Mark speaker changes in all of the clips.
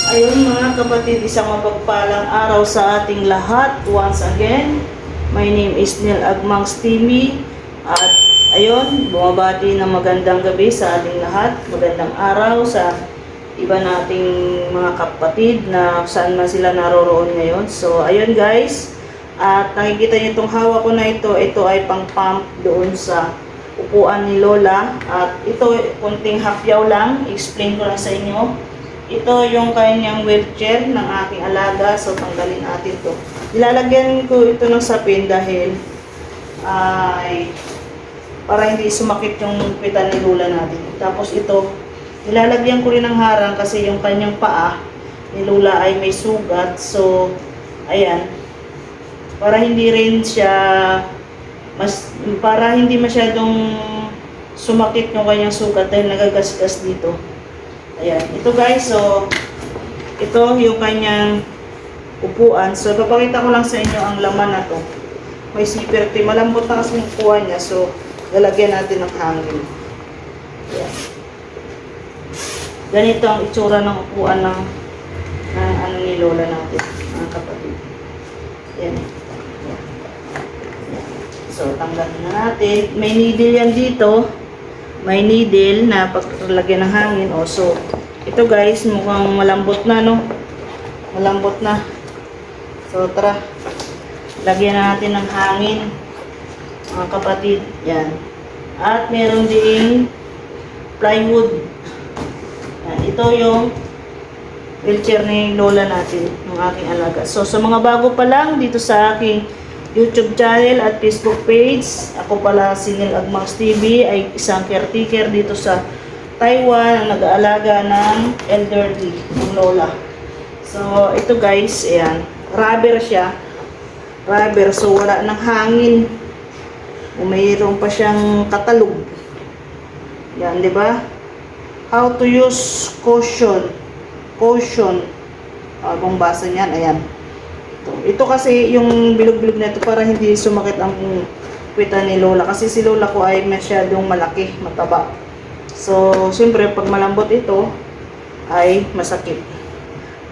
Speaker 1: Ayun mga kapatid, isang mapagpalang araw sa ating lahat. Once again, my name is Neil Agmangs TV. At ayun, bumabati ng magandang gabi sa ating lahat. Magandang araw sa iba nating mga kapatid na saan man sila naroroon ngayon. So ayun guys, at nakikita niyo itong hawak ko na ito ay pang-pump doon sa upuan ni Lola. At ito, kunting hapyaw lang, explain ko lang sa inyo. Ito yung kanyang wheelchair ng aking alaga. So, tanggalin natin to. Nilalagyan ko ito ng sapin dahil ay para hindi sumakit yung pita ni Lola natin. Tapos ito, nilalagyan ko rin ng harang kasi yung kanyang paa ni Lola ay may sugat. So, ayan. Para hindi rin siya, para hindi masyadong sumakit yung kanyang sugat dahil nagagasgas dito. Ayan, ito guys, so ito yung kanyang upuan. So papakita ko lang sa inyo ang laman na to. May zipper ito, malambot na kasi yung upuan niya, so lalagyan natin ng hangin. Ayan. Ganito ang itsura ng upuan ng ano ni Lola natin, mga kapatid. Ayan. Ayan. So tanggalin na natin. May needle yan dito. May needle na paglagyan ng hangin. O, so, ito guys, mukhang malambot na, no? Malambot na. So, tara. Lagyan na natin ng hangin, mga kapatid. Yan. At meron ding plywood. Yan. Ito yung wheelchair ni Lola natin, ng aking alaga. So, sa mga bago pa lang dito sa aking YouTube channel at Facebook page. Ako pala si Neil Agmangs TV, ay isang caretaker dito sa Taiwan, ang nag-aalaga ng elderly, ng Lola. So, ito guys, ayan, rubber siya. Rubber, so wala ng hangin. Mayroon pa siyang katalog. Yan, di ba? How to use caution. Caution. Kung basa niyan, ayan. Ito kasi yung bilog-bilog na ito para hindi sumakit ang pita ni Lola. Kasi si Lola ko ay masyadong malaki, mataba. So, siyempre, pag malambot ito, ay masakit.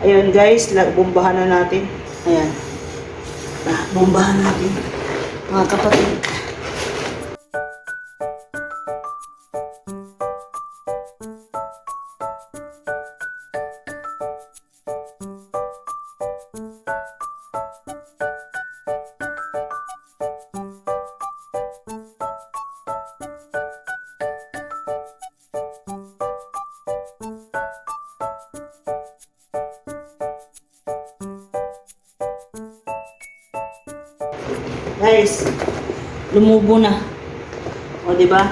Speaker 1: Ayun guys, bombahan na natin. Ayan. Bombahan natin, mga kapatid. Guys, lumubo na. O, di ba?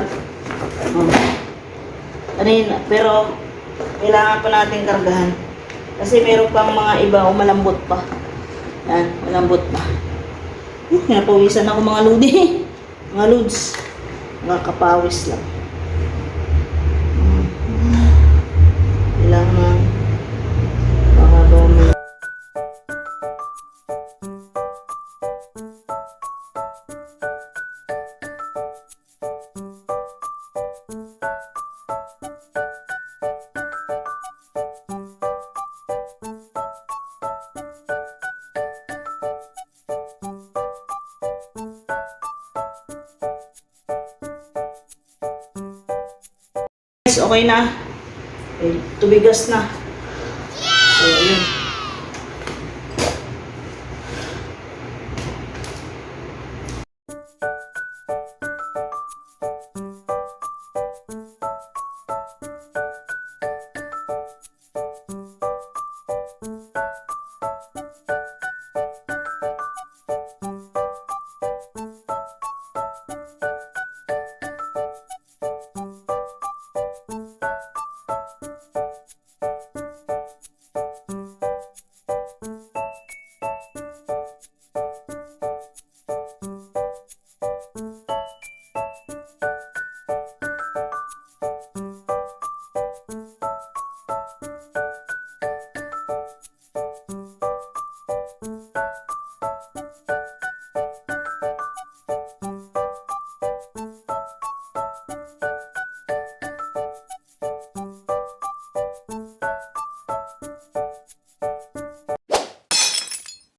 Speaker 1: Kanina, pero kailangan pa natin kargahan. Kasi meron pang mga iba o malambot pa. Yan, malambot pa. Napawisan ako mga ludi. Mga lods. Mga kapawis lang. Kailangan mga domi. Okay na. Okay, tubigas na. So, ayun.